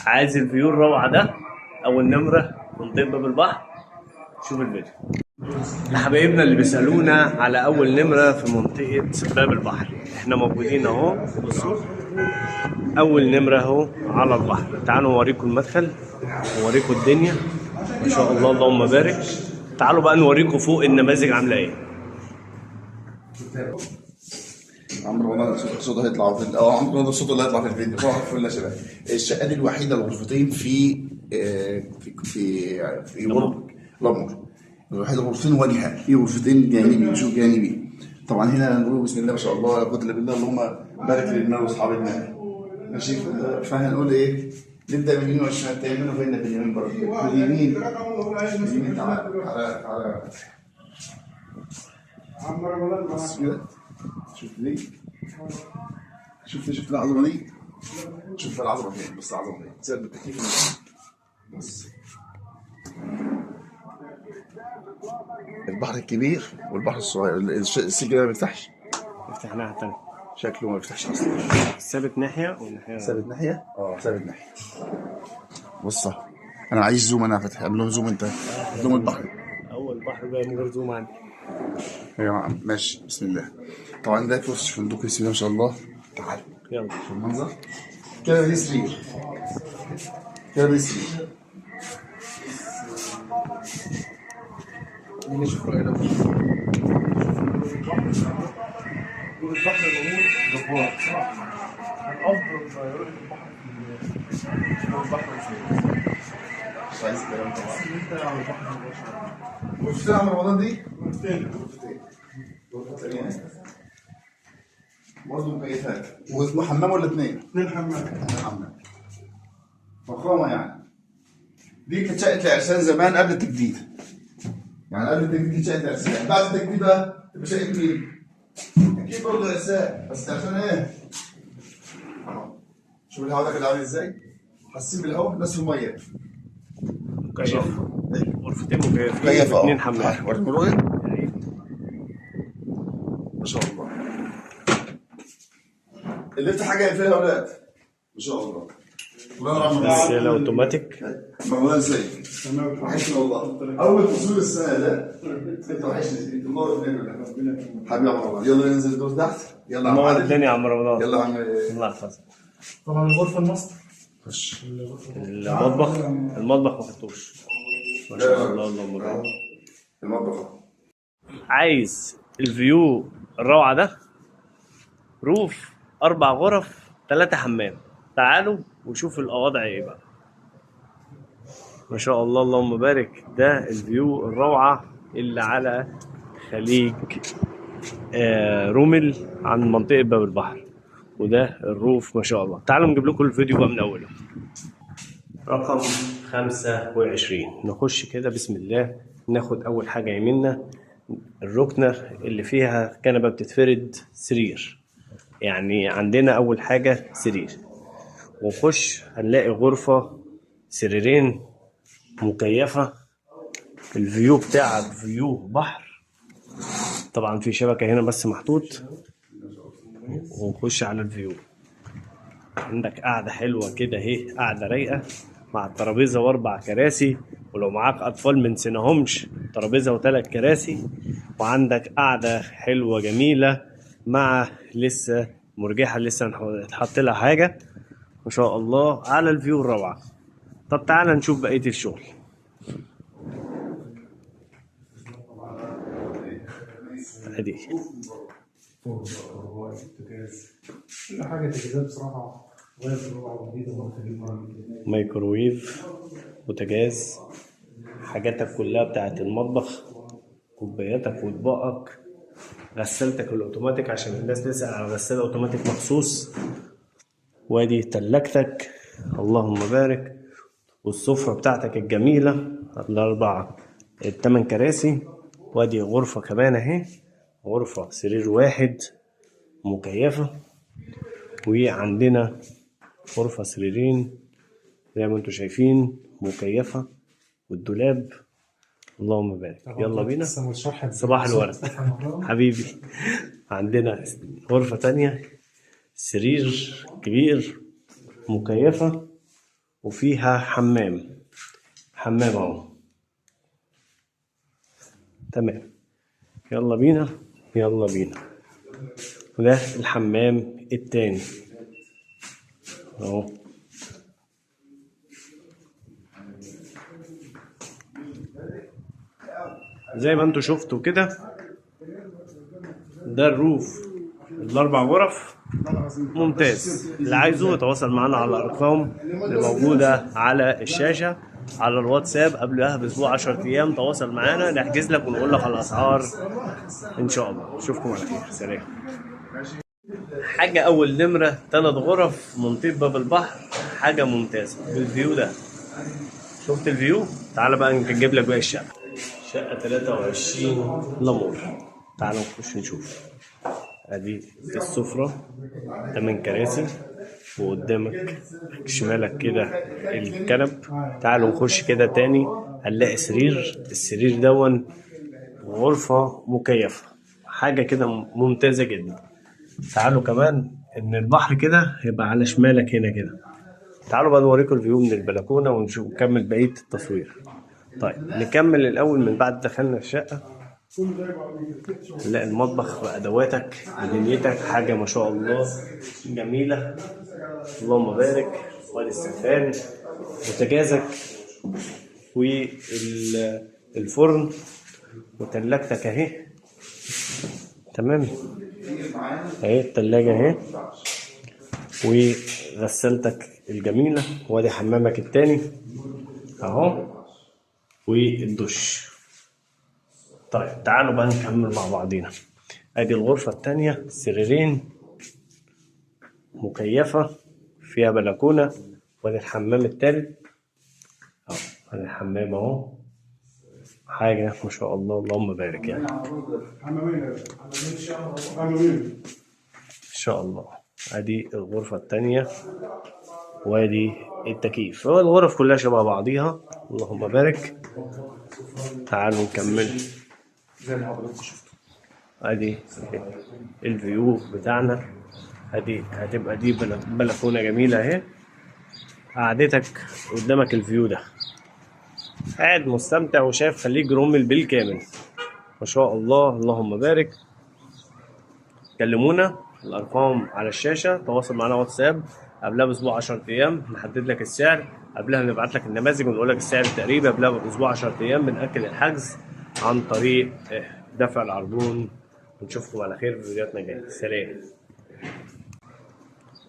عايز الفيو الروعه ده، اول نمره منطقه باب البحر. شوف الفيديو. لحبايبنا اللي بيسالونا على اول نمره في منطقه باب البحر، احنا موجودين اهو. بصوا، اول نمره اهو على البحر. تعالوا اوريكم المدخل واوريكم الدنيا. ما شاء الله اللهم بارك. تعالوا بقى نوريكم فوق النماذج عامله ايه. عمرو رمضان صوته هيطلع في عمرو رمضان صوته اللي هيطلع في الفيديو. صباح الفل يا شباب. الشقه دي الوحيده الغرفتين في لامور. الوحيده غرفتين واجهه، في غرفتين جانبي شوف جانبي. طبعا هنا نقول بسم الله ما شاء الله لا قوه الا بالله، اللهم بارك لنا واصحاب النار. ماشي، فهنقول ايه؟ نبدا من اليمين والشمال. تعملوا فين في اليمين برضه؟ اليمين تعالى تعالى تعالى. عمرو رمضان بس كده. شوف دي، شوف العظمه دي، شوف العظمه فين. بس العظمه فين تسبب التكييف بس. البحر الكبير والبحر الصغير. السجن ده ما بيفتحش، افتح ناحيه تانيه. شكله ما بيفتحش اصلا. ثابت ناحيه والناحيه ثابت ناحيه. ثابت ناحيه. بص انا عايز زوم. انا فاتح. اعمل لهم زوم انت. زوم البحر. اول بحر جاي من غير زوم عندي يا جماعه. ماشي بسم الله. طبعا ده فرش فندق بسم الله ما شاء الله. تعال يلا. شوف المنظر كده. دي سرير كده. دي سرير. نشوف رأينا. البحر الأمور جبار صراحة. الأفضل ما يروح البحر مش عايز كلام طبعا. أنت على البحر مباشرة. غرفتين عم رمضان دي؟ غرفتين. غرفتين ثانية برضه مكيفات. وحمام ولا اثنين؟ اثنين حمام. حمام. فخامة يعني. دي كانت شقة العرسان زمان قبل التجديد. يعني قبل التجديد كانت شقة العرسان، بعد التجديد بقى تبقى شقة مين؟ أكيد برضه عرسان، بس عرسان إيه؟ شوف الهواء ده كان عامل إزاي؟ حاسين بالهواء الناس في المية. مكيف. غرفتين مكيفين. مكيفة. اثنين حمام. وريني رؤية. ما شاء الله. اللي يفتح حاجة فيها أولاد. ما شاء الله. غسالة اوتوماتيك. رمضان ازيك؟ تمام. وحشني والله. أول فصول السنة ده. أنت وحشني. أنت منور الدنيا. حبيبي يا رمضان. يلا ننزل الدور تحت. يلا يا عم منور عادل. الدنيا يا عم رمضان. يلا يا عم. الله يحفظك. طبعا الغرفة الماستر. خش. المطبخ ما خدتوش. ما شاء الله اللهم بارك. المطبخ. عايز الفيو الروعه ده؟ روف 4 غرف 3 حمام. تعالوا وشوفوا الوضع ايه بقى. ما شاء الله اللهم بارك. ده الفيو الروعه اللي على خليج رومل عن منطقه باب البحر. وده الروف ما شاء الله. تعالوا نجيب لكم الفيديو بقى من اوله. رقم 25. نخش كده بسم الله. ناخد اول حاجه يمنا الركنه اللي فيها كنبه بتتفرد سرير. يعني عندنا اول حاجه سرير، ونخش هنلاقي غرفه سريرين مكيفه. الفيو بتاعك فيو بحر. طبعا في شبكه هنا بس محطوط. ونخش على الفيو. عندك قاعده حلوه كده اهي، قاعده رايقه مع الترابيزه و4 كراسي. ولو معاك اطفال من سنهمش ترابيزه و3 كراسي. وعندك قاعده حلوه جميله مع لسه مرجحه لسه هنحط لها حاجه. ما شاء الله على الفيو الروعه. طب تعالى نشوف بقيه الشغل. ادي كل حاجة تجهيزات بصراحة غير الروعة جديدة. مايكروويف، بوتاجاز، حاجاتك كلها بتاعت المطبخ، كوباياتك واطباقك، غسالتك الاوتوماتيك عشان الناس تسأل على غسالة اوتوماتيك مخصوص. وادي تلاجتك اللهم بارك. والسفرة بتاعتك الجميلة ال8 كراسي. وادي غرفة كمان اهي، غرفة سرير واحد مكيفة. وعندنا غرفة سريرين زي ما انتم شايفين مكيفة. والدولاب اللهم بارك. يلا بينا. صباح الورد حبيبي. عندنا غرفة تانية سرير كبير مكيفة. وفيها حمام اهو. تمام، يلا بينا. وده الحمام التاني اهو. زي ما انتوا شفتوا كده، ده الروف ال4 غرف ممتاز. اللي عايزه يتواصل معنا على الارقام اللي موجوده على الشاشه على الواتساب قبلها باسبوع 10 ايام. تواصل معانا نحجز لك ونقول لك على الاسعار ان شاء الله. اشوفكم على خير، سلام. حاجه اول نمره 3 غرف منطقه باب البحر، حاجه ممتازه بالفيو ده. شفت الفيو؟ تعالى بقى نجيب لك باقي الشقه. شقه 23 لامور. تعالوا نخش نشوف. ادي السفرة 8 كراسي، وقدامك شمالك كده الكنب. تعالوا نخش كده تاني، هنلاقي السرير دون غرفة مكيفة، حاجة كده ممتازة جدا. تعالوا كمان ان البحر كده هيبقى على شمالك هنا كده. تعالوا بقى نوريكم الفيو من البلكونة ونشوف نكمل بقية التصوير. طيب نكمل الاول من بعد دخلنا الشقة. نلاقي المطبخ بأدواتك بدنيتك، حاجة ما شاء الله جميلة، اللهم بارك. وادي السخان وتجازك والفرن وتلاجتك اهي. تمام، اهي التلاجة اهي وغسالتك الجميلة. وادي حمامك التاني اهو والدش. طيب تعالوا بقى نكمل مع بعضينا. ادي الغرفة التانية، سريرين مكيفة فيها بلكونة. وادي الحمام التالت اهو. ادي الحمام اهو، حاجة ما شاء الله اللهم بارك يعني ان شاء الله. ادي الغرفة التانية وادي التكييف. هو الغرف كلها شبه بعضيها اللهم بارك. تعالوا نكمل. زي ما حضرتك شفتوا ادي الفيو بتاعنا. ادي هتبقى دي بلكونه جميله اهي. قعدتك قدامك الفيو ده، قاعد مستمتع وشايف خليج رومل بالكامل ما شاء الله اللهم بارك. كلمونا، الارقام على الشاشه. تواصل معنا واتساب قبلها باسبوع 10 ايام نحدد لك السعر. قبلها نبعت لك النماذج ونقول لك السعر التقريبي. قبلها باسبوع 10 ايام بنأكد الحجز عن طريق دفع العربون. ونشوفكم على خير في فيديوهاتنا الجايه. سلام.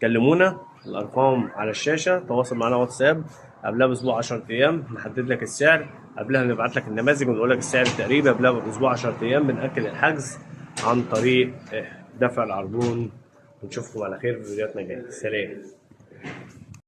كلمونا، الارقام على الشاشه. تواصل معنا واتساب قبلها باسبوع 10 ايام نحدد لك السعر. قبلها نبعت لك النماذج ونقول لك السعر التقريبي. قبلها باسبوع 10 ايام بنأكد الحجز عن طريق دفع العربون. ونشوفكم على خير في فيديوهاتنا الجايه. سلام.